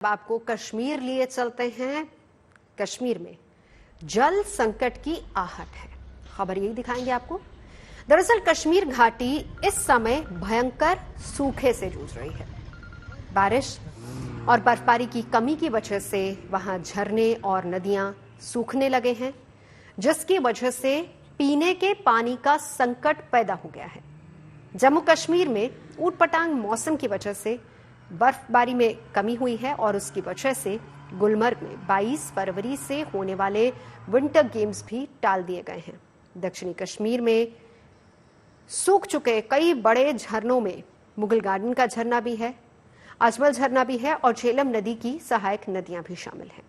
आपको कश्मीर लिए चलते हैं। कश्मीर में जल संकट की आहट है, खबर यही दिखाएंगे आपको। दरअसल कश्मीर घाटी इस समय भयंकर सूखे से जूझ रही है। बारिश और बर्फबारी की कमी की वजह से वहां झरने और नदियां सूखने लगे हैं, जिसकी वजह से पीने के पानी का संकट पैदा हो गया है। जम्मू कश्मीर में ऊटपटांग मौसम की वजह से बर्फबारी में कमी हुई है और उसकी वजह से गुलमर्ग में 22 फरवरी से होने वाले विंटर गेम्स भी टाल दिए गए हैं। दक्षिणी कश्मीर में सूख चुके कई बड़े झरनों में मुगल गार्डन का झरना भी है, अजमल झरना भी है और झेलम नदी की सहायक नदियां भी शामिल हैं।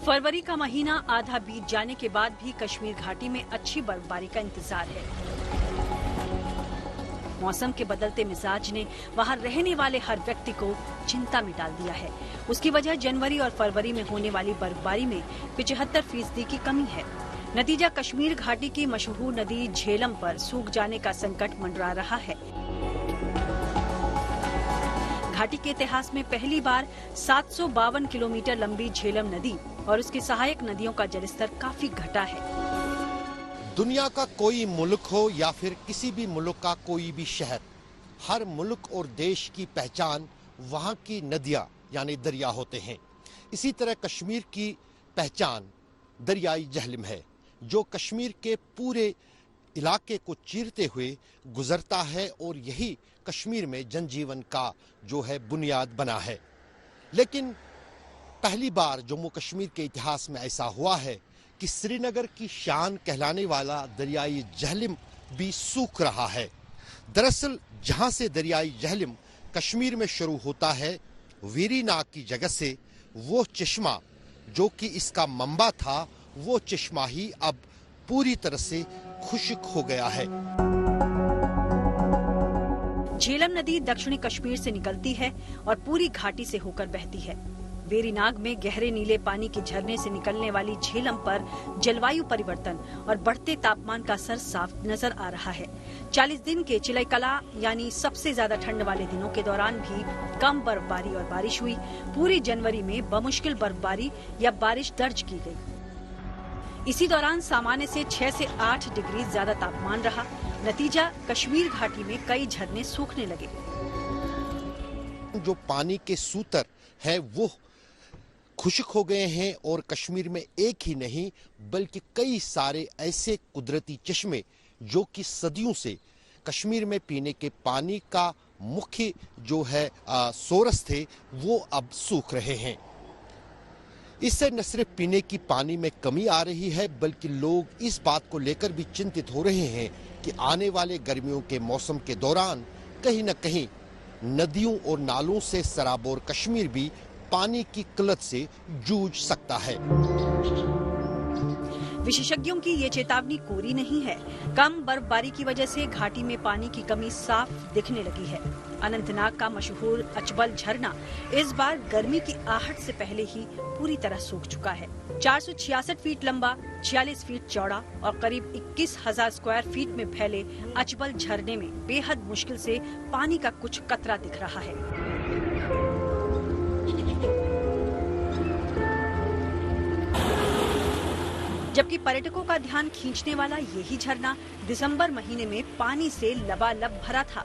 फरवरी का महीना आधा बीत जाने के बाद भी कश्मीर घाटी में अच्छी बर्फबारी का इंतजार है। मौसम के बदलते मिजाज ने वहां रहने वाले हर व्यक्ति को चिंता में डाल दिया है। उसकी वजह जनवरी और फरवरी में होने वाली बर्फबारी में 75% की कमी है। नतीजा कश्मीर घाटी की मशहूर नदी झेलम पर सूख जाने का संकट मंडरा रहा है। घाटी के इतिहास में पहली बार 752 किलोमीटर लंबी झेलम नदी और उसकी सहायक नदियों का जलस्तर काफी घटा है। दुनिया का कोई मुल्क हो या फिर किसी भी मुल्क का कोई भी शहर, हर मुल्क और देश की पहचान वहाँ की नदियाँ यानी दरिया होते हैं। इसी तरह कश्मीर की पहचान दरियाई झेलम है, जो कश्मीर के पूरे इलाके को चीरते हुए गुजरता है और यही कश्मीर में जनजीवन का जो है बुनियाद बना है। लेकिन पहली बार जम्मू कश्मीर के इतिहास में ऐसा हुआ है कि श्रीनगर की शान कहलाने वाला दरियाई झेलम भी सूख रहा है। दरअसल जहां से दरियाई झेलम कश्मीर में शुरू होता है, वीरीनाग की जगह से वो चश्मा जो कि इसका मंबा था, वो चश्मा ही अब पूरी तरह से खुश्क हो गया है। झेलम नदी दक्षिणी कश्मीर से निकलती है और पूरी घाटी से होकर बहती है। वेरीनाग में गहरे नीले पानी के झरने से निकलने वाली झेलम पर जलवायु परिवर्तन और बढ़ते तापमान का असर साफ नजर आ रहा है। 40 दिन के चिलैकला यानी सबसे ज्यादा ठंड वाले दिनों के दौरान भी कम बर्फबारी और बारिश हुई। पूरी जनवरी में बमुश्किल बर्फबारी या बारिश दर्ज की गई। इसी दौरान सामान्य से 6 से 8 डिग्री ज्यादा तापमान रहा। नतीजा कश्मीर घाटी में कई झरने सूखने लगे। जो पानी के सूतर है वो खुश्क हो गए हैं और कश्मीर में एक ही नहीं बल्कि कई सारे ऐसे कुदरती चश्मे जो कि सदियों से कश्मीर में पीने के पानी का मुख्य जो है सोर्स थे, वो अब सूख रहे हैं। इससे न सिर्फ पीने की पानी में कमी आ रही है बल्कि लोग इस बात को लेकर भी चिंतित हो रहे हैं कि आने वाले गर्मियों के मौसम के दौरान कहीं न कहीं नदियों और नालों से सराबोर कश्मीर भी पानी की किल्लत से जूझ सकता है। विशेषज्ञों की ये चेतावनी कोरी नहीं है। कम बर्फबारी की वजह से घाटी में पानी की कमी साफ दिखने लगी है। अनंतनाग का मशहूर अचबल झरना इस बार गर्मी की आहट से पहले ही पूरी तरह सूख चुका है। 466 फीट लंबा, 46 फीट चौड़ा और करीब 21,000 स्क्वायर फीट में फैले अचबल झरने में बेहद मुश्किल से पानी का कुछ कतरा दिख रहा है। जबकि पर्यटकों का ध्यान खींचने वाला यही झरना दिसंबर महीने में पानी से लबालब भरा था।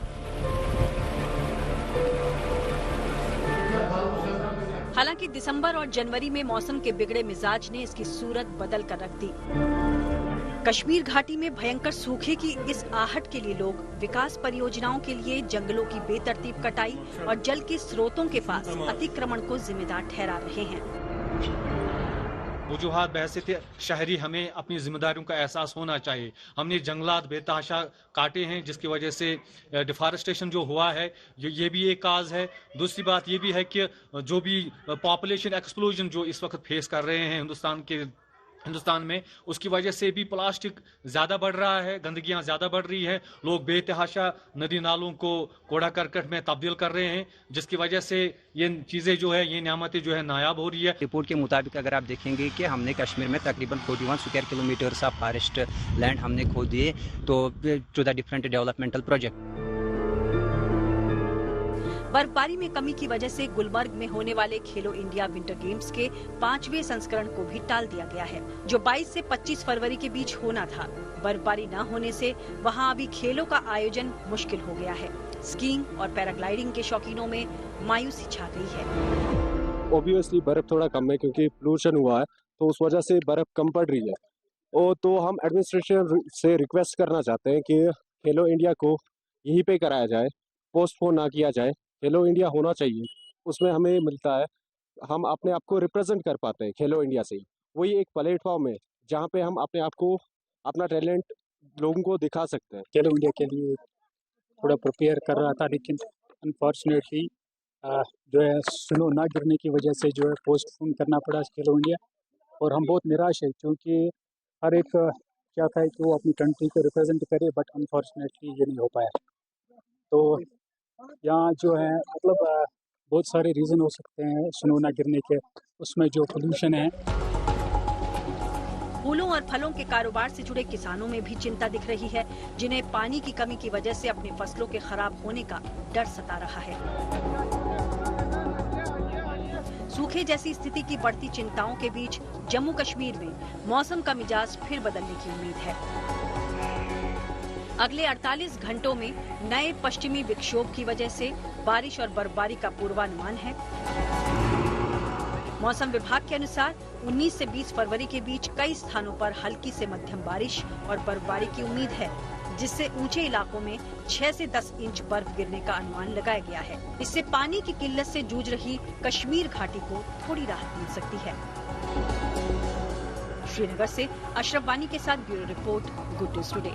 हालांकि दिसंबर और जनवरी में मौसम के बिगड़े मिजाज ने इसकी सूरत बदल कर रख दी। कश्मीर घाटी में भयंकर सूखे की इस आहट के लिए लोग विकास परियोजनाओं के लिए जंगलों की बेतरतीब कटाई और जल के स्रोतों के पास अतिक्रमण को जिम्मेदार ठहरा रहे हैं। वजूहात बहैसियत शहरी हमें अपनी जिम्मेदारियों का एहसास होना चाहिए। हमने जंगलात बेतहाशा काटे हैं जिसकी वजह से डिफॉरेस्टेशन जो हुआ है ये भी एक काज है। दूसरी बात ये भी है कि जो भी पॉपुलेशन एक्सप्लोजन जो इस वक्त फेस कर रहे हैं हिंदुस्तान के हिंदुस्तान में, उसकी वजह से भी प्लास्टिक ज्यादा बढ़ रहा है, गंदगियां ज्यादा बढ़ रही है, लोग बेतहाशा नदी नालों को कूड़ा करकट में तब्दील कर रहे हैं, जिसकी वजह से ये चीजें जो है, ये नियामतें जो है नायाब हो रही है। रिपोर्ट के मुताबिक अगर आप देखेंगे कि हमने कश्मीर में तकरीबन 41 square kilometre of forest land हमने खो दिए तो to the different developmental project. बर्फबारी में कमी की वजह से गुलमर्ग में होने वाले खेलो इंडिया विंटर गेम्स के 5वें संस्करण को भी टाल दिया गया है, जो 22 से 25 फरवरी के बीच होना था। बर्फबारी न होने से वहां अभी खेलों का आयोजन मुश्किल हो गया है। स्कीइंग और पैराग्लाइडिंग के शौकीनों में मायूसी छा गई है। ऑब्वियसली बर्फ थोड़ा कम है क्योंकि पोल्यूशन हुआ है, तो उस वजह से बर्फ कम पड़ रही है। और तो हम एडमिनिस्ट्रेशन से रिक्वेस्ट करना चाहते हैं कि खेलो इंडिया को यहीं पे कराया जाए, पोस्टपोन ना किया जाए। खेलो इंडिया होना चाहिए, उसमें हमें मिलता है, हम अपने आप को रिप्रेजेंट कर पाते हैं खेलो इंडिया से ही। वही एक प्लेटफॉर्म है जहाँ पे हम अपने आप को, अपना टैलेंट लोगों को दिखा सकते हैं। खेलो इंडिया के लिए थोड़ा प्रिपेयर कर रहा था, लेकिन अनफॉर्चुनेटली जो है स्नो ना गिरने की वजह से जो है पोस्टपोन करना पड़ा खेलो इंडिया। और हम बहुत निराश है क्योंकि हर एक चाहता है कि वो अपनी कंट्री को रिप्रेजेंट करे, बट अनफॉर्चुनेटली ये नहीं हो पाया। तो यहाँ जो है मतलब बहुत सारे रीज़न हो सकते हैं स्नो ना गिरने के, उसमें जो पोल्यूशन है। फूलों और फलों के कारोबार से जुड़े किसानों में भी चिंता दिख रही है, जिन्हें पानी की कमी की वजह से अपनी फसलों के खराब होने का डर सता रहा है। सूखे जैसी स्थिति की बढ़ती चिंताओं के बीच जम्मू कश्मीर में मौसम का मिजाज फिर बदलने की उम्मीद है। अगले 48 घंटों में नए पश्चिमी विक्षोभ की वजह से बारिश और बर्फबारी का पूर्वानुमान है। मौसम विभाग के अनुसार 19 से 20 फरवरी के बीच कई स्थानों पर हल्की से मध्यम बारिश और बर्फबारी की उम्मीद है, जिससे ऊंचे इलाकों में 6 से 10 इंच बर्फ गिरने का अनुमान लगाया गया है। इससे पानी की किल्लत से जूझ रही कश्मीर घाटी को थोड़ी राहत मिल सकती है। श्रीनगर से अशरफ वानी के साथ bureau report, good news today.